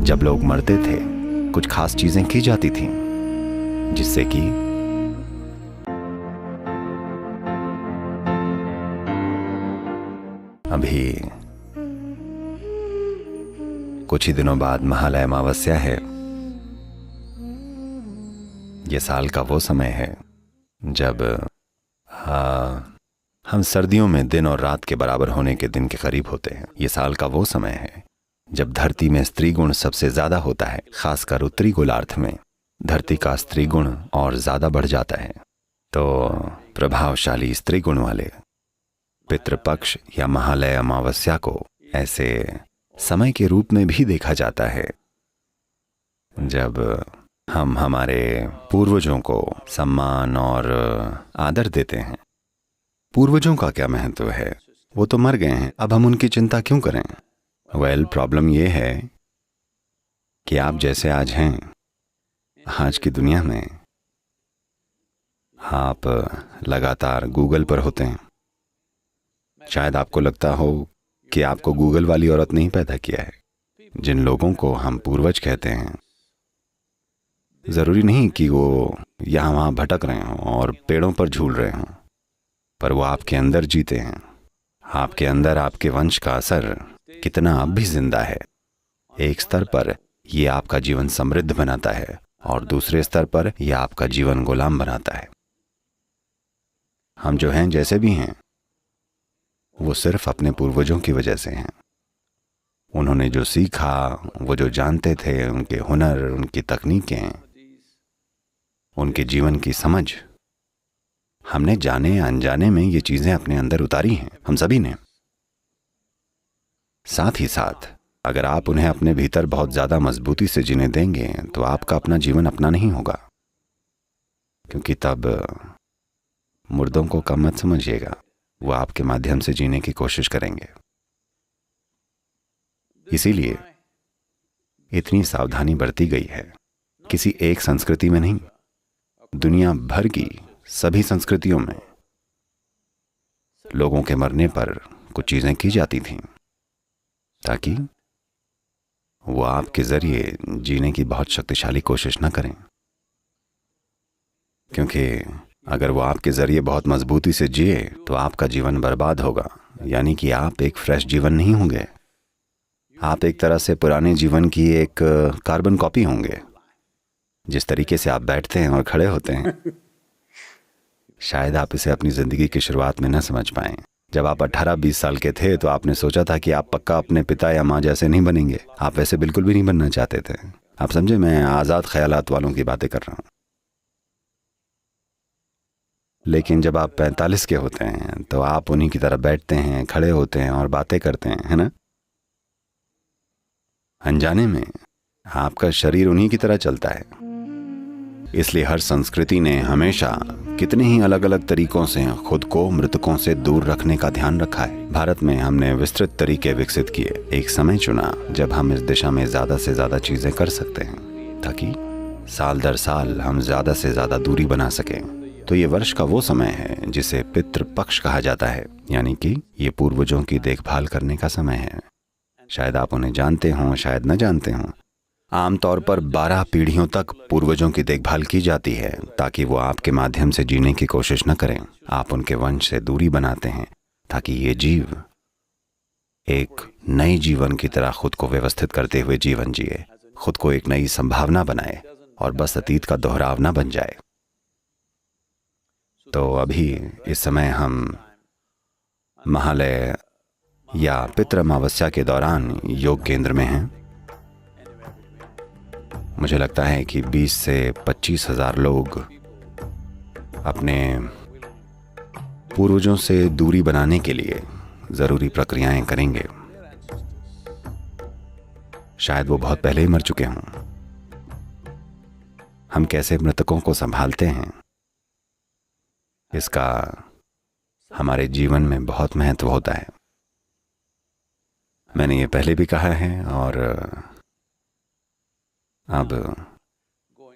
जब लोग मरते थे कुछ खास चीजें की जाती थीं, जिससे कि अभी कुछ ही दिनों बाद महालय अमावस्या है। ये साल का वो समय है जब हम सर्दियों में दिन और रात के बराबर होने के दिन के करीब होते हैं। ये साल का वो समय है जब धरती में स्त्री गुण सबसे ज्यादा होता है, खासकर उत्तरी गोलार्ध में धरती का स्त्री गुण और ज्यादा बढ़ जाता है। तो प्रभावशाली स्त्री गुण वाले पितृपक्ष या महालय अमावस्या को ऐसे समय के रूप में भी देखा जाता है जब हम हमारे पूर्वजों को सम्मान और आदर देते हैं। पूर्वजों का क्या महत्व है, वो तो मर गए हैं, अब हम उनकी चिंता क्यों करें। प्रॉब्लम ये है कि आप जैसे आज हैं, आज की दुनिया में आप लगातार गूगल पर होते हैं। शायद आपको लगता हो कि आपको गूगल वाली औरत नहीं पैदा किया है। जिन लोगों को हम पूर्वज कहते हैं, जरूरी नहीं कि वो यहाँ वहाँ भटक रहे हों और पेड़ों पर झूल रहे हों, पर वो आपके अंदर जीते हैं। आपके अंदर आपके वंश का असर कितना अब भी जिंदा है। एक स्तर पर ये आपका जीवन समृद्ध बनाता है और दूसरे स्तर पर यह आपका जीवन गुलाम बनाता है। हम जो हैं, जैसे भी हैं, वो सिर्फ अपने पूर्वजों की वजह से हैं। उन्होंने जो सीखा, वो जो जानते थे, उनके हुनर, उनकी तकनीकें, उनके जीवन की समझ, हमने जाने अनजाने में ये चीजें अपने अंदर उतारी हैं, हम सभी ने। साथ ही साथ अगर आप उन्हें अपने भीतर बहुत ज्यादा मजबूती से जीने देंगे तो आपका अपना जीवन अपना नहीं होगा, क्योंकि तब मुर्दों को कम मत समझिएगा, वो आपके माध्यम से जीने की कोशिश करेंगे। इसीलिए इतनी सावधानी बरती गई है। किसी एक संस्कृति में नहीं, दुनिया भर की सभी संस्कृतियों में लोगों के मरने पर कुछ चीजें की जाती थीं ताकि वो आपके जरिए जीने की बहुत शक्तिशाली कोशिश न करें। क्योंकि अगर वो आपके जरिए बहुत मजबूती से जिए तो आपका जीवन बर्बाद होगा, यानी कि आप एक फ्रेश जीवन नहीं होंगे। आप एक तरह से पुराने जीवन की एक कार्बन कॉपी होंगे। जिस तरीके से आप बैठते हैं और खड़े होते हैं, शायद आप इसे अपनी जिंदगी की शुरुआत में न समझ पाएं। जब आप 18-20 साल के थे तो आपने सोचा था कि आप पक्का अपने पिता या माँ जैसे नहीं बनेंगे। आप वैसे बिल्कुल भी नहीं बनना चाहते थे। आप समझे, मैं आजाद ख्यालात वालों की बातें कर रहा हूं। लेकिन जब आप 45 के होते हैं तो आप उन्हीं की तरह बैठते हैं, खड़े होते हैं और बातें करते हैं, है ना। अनजाने में आपका शरीर उन्हीं की तरह चलता है। इसलिए हर संस्कृति ने हमेशा कितने ही अलग अलग तरीकों से खुद को मृतकों से दूर रखने का ध्यान रखा है। भारत में हमने विस्तृत तरीके विकसित किए। एक समय चुना जब हम इस दिशा में ज्यादा से ज्यादा चीजें कर सकते हैं ताकि साल दर साल हम ज्यादा से ज्यादा दूरी बना सकें। तो ये वर्ष का वो समय है जिसे पितृपक्ष कहा जाता है, यानी कि ये पूर्वजों की देखभाल करने का समय है। शायद आप उन्हें जानते हों, शायद न जानते हों। आमतौर पर 12 पीढ़ियों तक पूर्वजों की देखभाल की जाती है ताकि वो आपके माध्यम से जीने की कोशिश न करें। आप उनके वंश से दूरी बनाते हैं ताकि ये जीव एक नई जीवन की तरह खुद को व्यवस्थित करते हुए जीवन जिए, खुद को एक नई संभावना बनाए और बस अतीत का दोहराव न बन जाए। तो अभी इस समय हम महालय या पितृ अमावस्या के दौरान योग केंद्र में हैं। मुझे लगता है कि 20 से 25 हजार लोग अपने पूर्वजों से दूरी बनाने के लिए जरूरी प्रक्रियाएं करेंगे। शायद वो बहुत पहले ही मर चुके हों। हम कैसे मृतकों को संभालते हैं, इसका हमारे जीवन में बहुत महत्व होता है। मैंने ये पहले भी कहा है और अब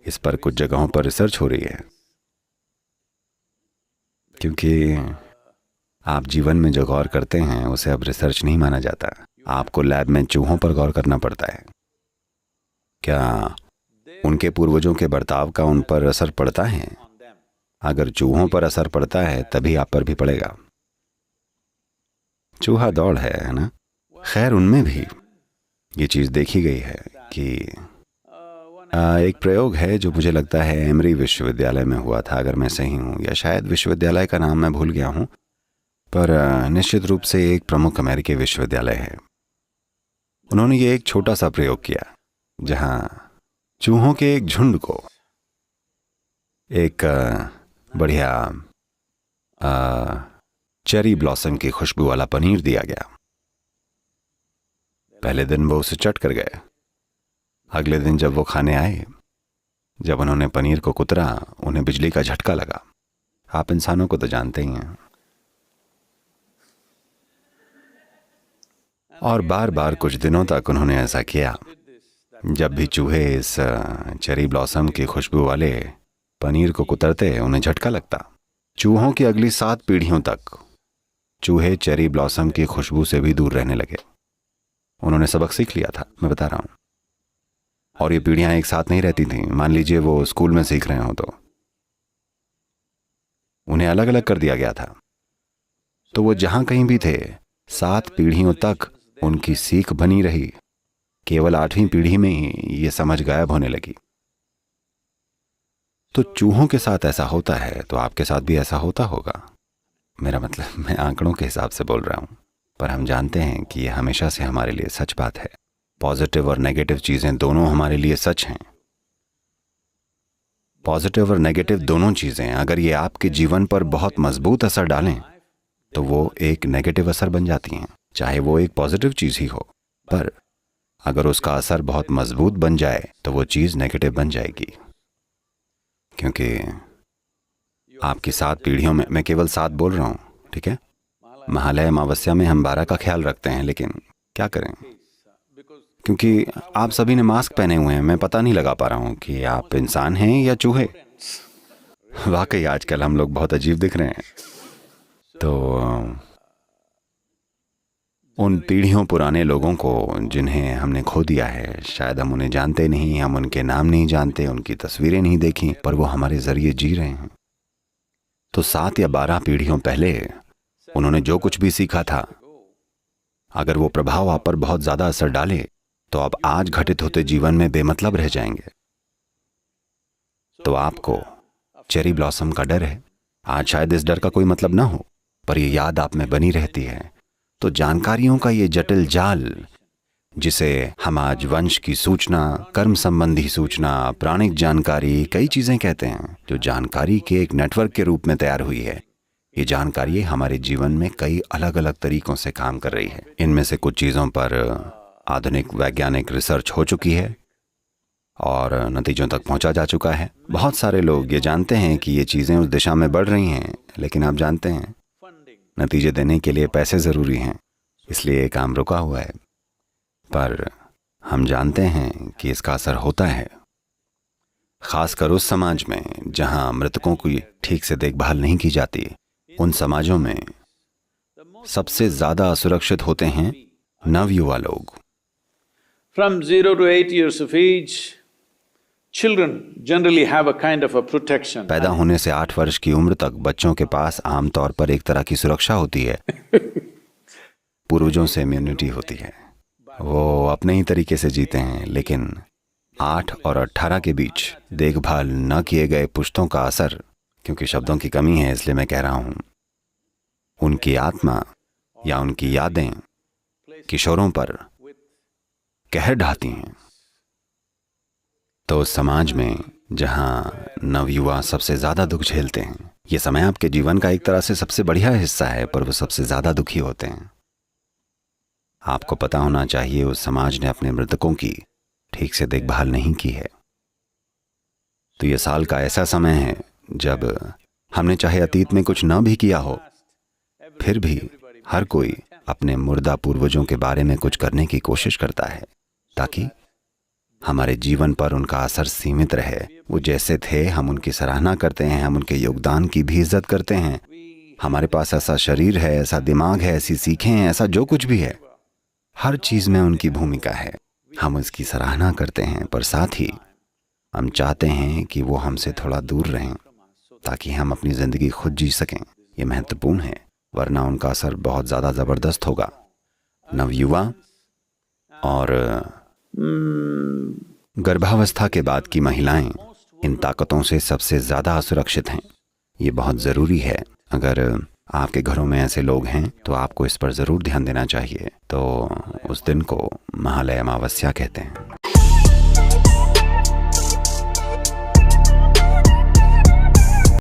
इस पर कुछ जगहों पर रिसर्च हो रही है, क्योंकि आप जीवन में जो गौर करते हैं उसे अब रिसर्च नहीं माना जाता। आपको लैब में चूहों पर गौर करना पड़ता है। क्या उनके पूर्वजों के बर्ताव का उन पर असर पड़ता है? अगर चूहों पर असर पड़ता है तभी आप पर भी पड़ेगा। चूहा दौड़ है ना? खैर, उनमें भी ये चीज़ देखी गई है कि एक प्रयोग है जो मुझे लगता है एमरी विश्वविद्यालय में हुआ था, अगर मैं सही हूँ, या शायद विश्वविद्यालय का नाम मैं भूल गया हूँ, पर निश्चित रूप से एक प्रमुख अमेरिकी विश्वविद्यालय है। उन्होंने ये एक छोटा सा प्रयोग किया जहाँ चूहों के एक झुंड को एक बढ़िया चेरी ब्लॉसम की खुशबू वाला पनीर दिया गया। पहले दिन वो उसे चट कर गए। अगले दिन जब वो खाने आए, जब उन्होंने पनीर को कुतरा, उन्हें बिजली का झटका लगा। आप इंसानों को तो जानते ही हैं। और बार बार कुछ दिनों तक उन्होंने ऐसा किया। जब भी चूहे इस चेरी ब्लॉसम की खुशबू वाले पनीर को कुतरते, उन्हें झटका लगता। चूहों की अगली 7 पीढ़ियों तक चूहे चेरी ब्लॉसम की खुशबू से भी दूर रहने लगे। उन्होंने सबक सीख लिया था, मैं बता रहा हूं। और ये पीढ़ियां एक साथ नहीं रहती थीं। मान लीजिए वो स्कूल में सीख रहे हो तो उन्हें अलग अलग कर दिया गया था। तो वो जहां कहीं भी थे, 7 पीढ़ियों तक उनकी सीख बनी रही। केवल 8वीं पीढ़ी में ही ये समझ गायब होने लगी। तो चूहों के साथ ऐसा होता है, तो आपके साथ भी ऐसा होता होगा। मेरा मतलब, मैं आंकड़ों के हिसाब से बोल रहा हूं, पर हम जानते हैं कि यह हमेशा से हमारे लिए सच बात है। पॉजिटिव और नेगेटिव चीजें दोनों हमारे लिए सच हैं। पॉजिटिव और नेगेटिव दोनों चीजें अगर ये आपके जीवन पर बहुत मजबूत असर डालें तो वो एक नेगेटिव असर बन जाती हैं, चाहे वो एक पॉजिटिव चीज ही हो। पर अगर उसका असर बहुत मजबूत बन जाए तो वो चीज नेगेटिव बन जाएगी। क्योंकि आपकी 7 पीढ़ियों में, मैं केवल 7 बोल रहा हूं, ठीक है? महालय अमावस्या में हम 12 का ख्याल रखते हैं, लेकिन क्या करें, क्योंकि आप सभी ने मास्क पहने हुए हैं। मैं पता नहीं लगा पा रहा हूं कि आप इंसान हैं या चूहे। वाकई आजकल हम लोग बहुत अजीब दिख रहे हैं। तो उन पीढ़ियों पुराने लोगों को जिन्हें हमने खो दिया है, शायद हम उन्हें जानते नहीं, हम उनके नाम नहीं जानते, उनकी तस्वीरें नहीं देखी, पर वो हमारे जरिए जी रहे हैं। तो 7 या 12 पीढ़ियों पहले उन्होंने जो कुछ भी सीखा था, अगर वो प्रभाव आप पर बहुत ज्यादा असर डाले तो आप आज घटित होते जीवन में बेमतलब रह जाएंगे। तो आपको चेरी ब्लॉसम का डर है। आज शायद इस डर का कोई मतलब ना हो, पर यह याद आप में बनी रहती है। तो जानकारियों का ये जटिल जाल, जिसे हम आज वंश की सूचना, कर्म संबंधी सूचना, प्राणिक जानकारी, कई चीजें कहते हैं, जो जानकारी के एक नेटवर्क के रूप में तैयार हुई है। ये जानकारी हमारे जीवन में कई अलग अलग तरीकों से काम कर रही है। इनमें से कुछ चीजों पर आधुनिक वैज्ञानिक रिसर्च हो चुकी है और नतीजों तक पहुंचा जा चुका है। बहुत सारे लोग ये जानते हैं कि ये चीजें उस दिशा में बढ़ रही हैं, लेकिन आप जानते हैं, नतीजे देने के लिए पैसे जरूरी हैं, इसलिए ये काम रुका हुआ है। पर हम जानते हैं कि इसका असर होता है, खासकर उस समाज में जहां मृतकों की ठीक से देखभाल नहीं की जाती। उन समाजों में सबसे ज्यादा असुरक्षित होते हैं नवयुवा लोग। From 0 to 8 years of age, children generally have a kind of a protection. पैदा होने से 8 वर्ष की उम्र तक बच्चों के पास आमतौर पर एक तरह की सुरक्षा होती है। पूर्वजों से इम्यूनिटी होती है, वो अपने ही तरीके से जीते हैं। लेकिन 8 और 18 के बीच देखभाल न किए गए पुश्तों का असर, क्योंकि शब्दों की कमी है इसलिए मैं कह रहा हूं, उनकी आत्मा या उनकी यादें किशोरों पर कहर ढाती हैं। तो समाज में जहां नवयुवा सबसे ज्यादा दुख झेलते हैं, ये समय आपके जीवन का एक तरह से सबसे बढ़िया हिस्सा है, पर वो सबसे ज्यादा दुखी होते हैं। आपको पता होना चाहिए उस समाज ने अपने मृतकों की ठीक से देखभाल नहीं की है। तो ये साल का ऐसा समय है जब हमने चाहे अतीत में कुछ न भी किया हो, फिर भी हर कोई अपने मुर्दा पूर्वजों के बारे में कुछ करने की कोशिश करता है ताकि हमारे जीवन पर उनका असर सीमित रहे। वो जैसे थे हम उनकी सराहना करते हैं, हम उनके योगदान की भी इज्जत करते हैं। हमारे पास ऐसा शरीर है, ऐसा दिमाग है, ऐसी सीखें हैं, ऐसा जो कुछ भी है, हर चीज में उनकी भूमिका है। हम इसकी सराहना करते हैं, पर साथ ही हम चाहते हैं कि वो हमसे थोड़ा दूर रहें ताकि हम अपनी ज़िंदगी खुद जी सकें। ये महत्वपूर्ण है, वरना उनका असर बहुत ज़्यादा ज़बरदस्त होगा। नवयुवा और गर्भावस्था के बाद की महिलाएं इन ताकतों से सबसे ज़्यादा असुरक्षित हैं। ये बहुत ज़रूरी है। अगर आपके घरों में ऐसे लोग हैं तो आपको इस पर ज़रूर ध्यान देना चाहिए। तो उस दिन को महालय अमावस्या कहते हैं।